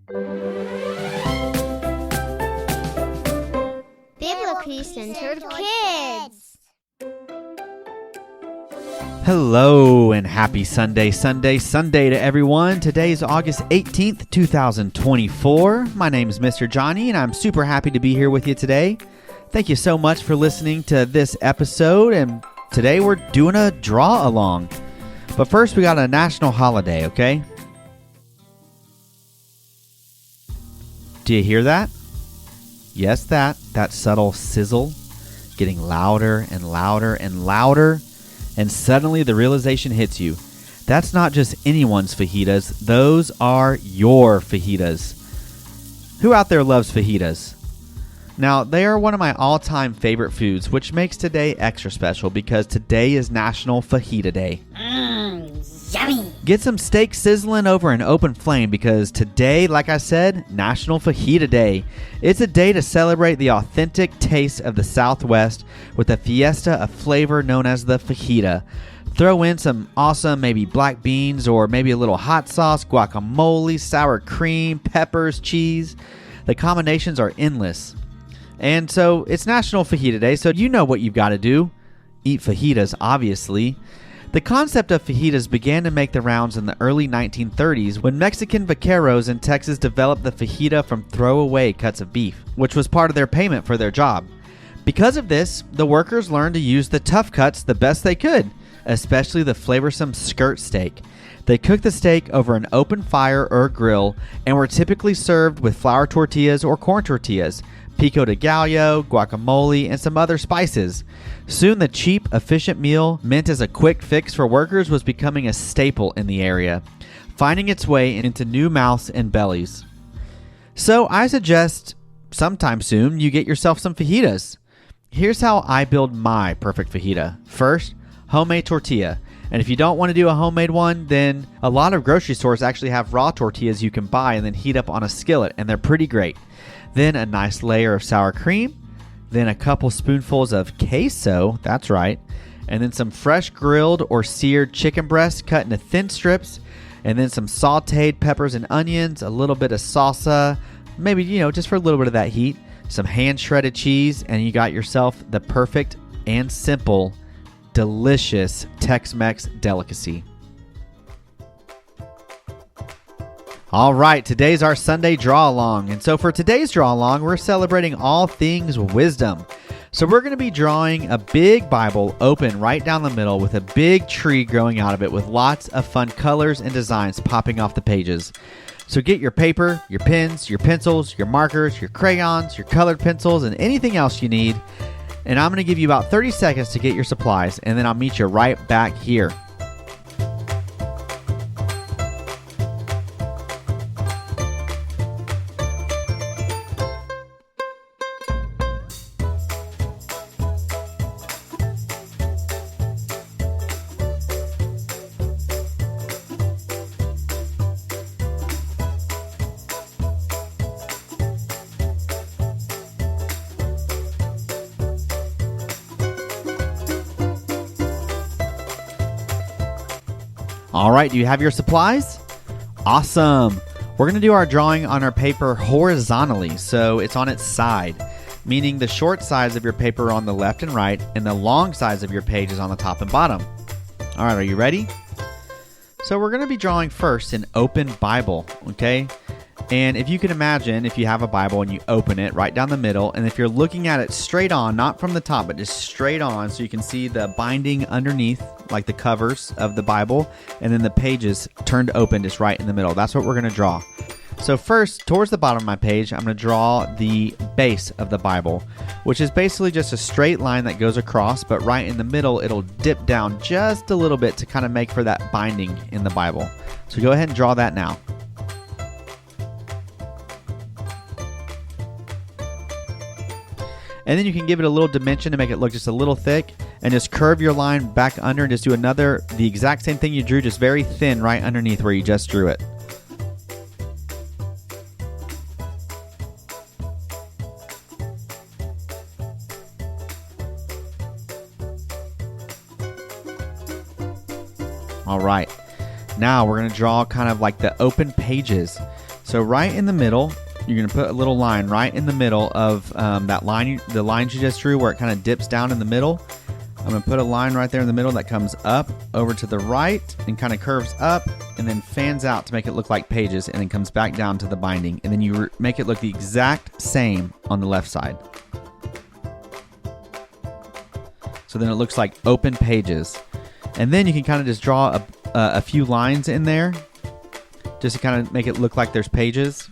Biblically Centered Kids. Hello and happy Sunday to everyone. Today is August 18th, 2024. My name is Mr. Johnny and I'm super happy to be here with you today. Thank you so much for listening to this episode, and today we're doing a draw along. But first we got a national holiday, okay? Do you hear that? Yes, that subtle sizzle getting louder and louder and louder. And suddenly the realization hits you. That's not just anyone's fajitas. Those are your fajitas. Who out there loves fajitas? Now, they are one of my all-time favorite foods, which makes today extra special because today is National Fajita Day. Yummy. Get some steak sizzling over an open flame because today, like I said, National Fajita Day. It's a day to celebrate the authentic taste of the Southwest with a fiesta of flavor known as the fajita. Throw in some awesome maybe black beans or maybe a little hot sauce, guacamole, sour cream, peppers, cheese. The combinations are endless. And so it's National Fajita Day, so you know what you've got to do. Eat fajitas, obviously. The concept of fajitas began to make the rounds in the early 1930s when Mexican vaqueros in Texas developed the fajita from throwaway cuts of beef, which was part of their payment for their job. Because of this, the workers learned to use the tough cuts the best they could, especially the flavorsome skirt steak. They cooked the steak over an open fire or grill and were typically served with flour tortillas or corn tortillas, pico de gallo, guacamole, and some other spices. Soon the cheap, efficient meal meant as a quick fix for workers was becoming a staple in the area, finding its way into new mouths and bellies. So I suggest sometime soon you get yourself some fajitas. Here's how I build my perfect fajita. First, homemade tortilla. And if you don't want to do a homemade one, then a lot of grocery stores actually have raw tortillas you can buy and then heat up on a skillet, and they're pretty great. Then a nice layer of sour cream, then a couple spoonfuls of queso, that's right, and then some fresh grilled or seared chicken breast cut into thin strips, and then some sauteed peppers and onions, a little bit of salsa, maybe, just for a little bit of that heat, some hand shredded cheese, and you got yourself the perfect and simple, delicious Tex-Mex delicacy. All right, today's our Sunday draw along. And so for today's draw along, we're celebrating all things wisdom. So we're going to be drawing a big Bible open right down the middle with a big tree growing out of it with lots of fun colors and designs popping off the pages. So get your paper, your pens, your pencils, your markers, your crayons, your colored pencils, and anything else you need. And I'm going to give you about 30 seconds to get your supplies, and then I'll meet you right back here. All right, do you have your supplies? Awesome. We're going to do our drawing on our paper horizontally, so it's on its side, meaning the short sides of your paper are on the left and right, and the long sides of your page is on the top and bottom. All right, are you ready? So we're going to be drawing first an open Bible, okay? And if you can imagine, if you have a Bible and you open it right down the middle, and if you're looking at it straight on, not from the top, but just straight on, so you can see the binding underneath, like the covers of the Bible, and then the pages turned open just right in the middle. That's what we're going to draw. So first, towards the bottom of my page, I'm going to draw the base of the Bible, which is basically just a straight line that goes across, but right in the middle, it'll dip down just a little bit to kind of make for that binding in the Bible. So go ahead and draw that now. And then you can give it a little dimension to make it look just a little thick, and just curve your line back under and just do the exact same thing you drew, just very thin right underneath where you just drew it. All right, now we're going to draw kind of like the open pages. So right in the middle, you're going to put a little line right in the middle of that line, the lines you just drew where it kind of dips down in the middle. I'm going to put a line right there in the middle that comes up over to the right and kind of curves up and then fans out to make it look like pages and then comes back down to the binding. And then you make it look the exact same on the left side. So then it looks like open pages. And then you can kind of just draw a few lines in there just to kind of make it look like there's pages.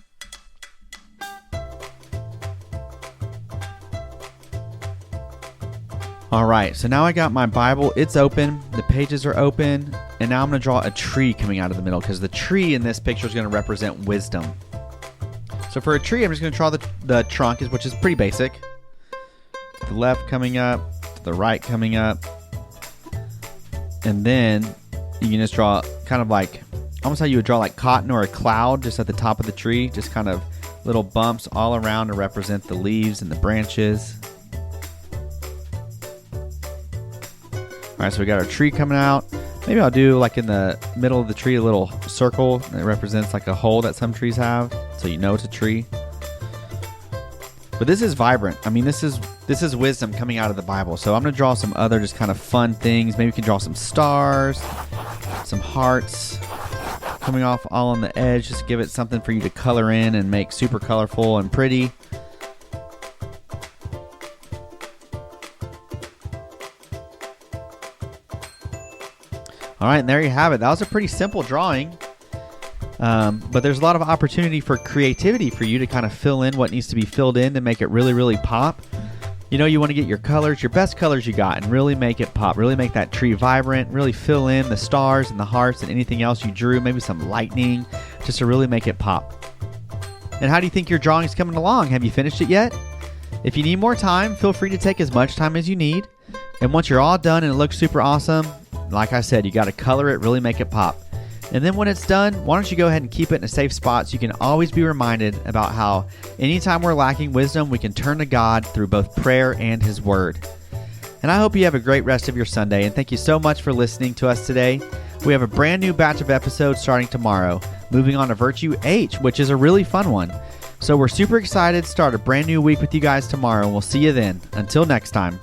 All right, so now I got my Bible. It's open. The pages are open. And now I'm going to draw a tree coming out of the middle because the tree in this picture is going to represent wisdom. So for a tree, I'm just going to draw the trunk, which is pretty basic. The left coming up, the right coming up. And then you can just draw kind of like, almost how you would draw like cotton or a cloud just at the top of the tree. Just kind of little bumps all around to represent the leaves and the branches. All right, so we got our tree coming out. Maybe I'll do like in the middle of the tree a little circle that represents like a hole that some trees have, so you know it's a tree. But this is vibrant. I mean, this is wisdom coming out of the Bible. So I'm going to draw some other just kind of fun things. Maybe we can draw some stars, some hearts coming off all on the edge. Just give it something for you to color in and make super colorful and pretty. All right, and there you have it. That was a pretty simple drawing, but there's a lot of opportunity for creativity for you to kind of fill in what needs to be filled in to make it really, really pop. You know, you want to get your colors, your best colors you got, and really make it pop. Really make that tree vibrant. Really fill in the stars and the hearts and anything else you drew. Maybe some lightning, just to really make it pop. And how do you think your drawing's coming along? Have you finished it yet? If you need more time, feel free to take as much time as you need. And once you're all done and it looks super awesome, like I said, you got to color it, really make it pop. And then when it's done, why don't you go ahead and keep it in a safe spot so you can always be reminded about how anytime we're lacking wisdom, we can turn to God through both prayer and His Word. And I hope you have a great rest of your Sunday, and thank you so much for listening to us today. We have a brand new batch of episodes starting tomorrow, moving on to Virtue H, which is a really fun one. So we're super excited to start a brand new week with you guys tomorrow, and we'll see you then. Until next time.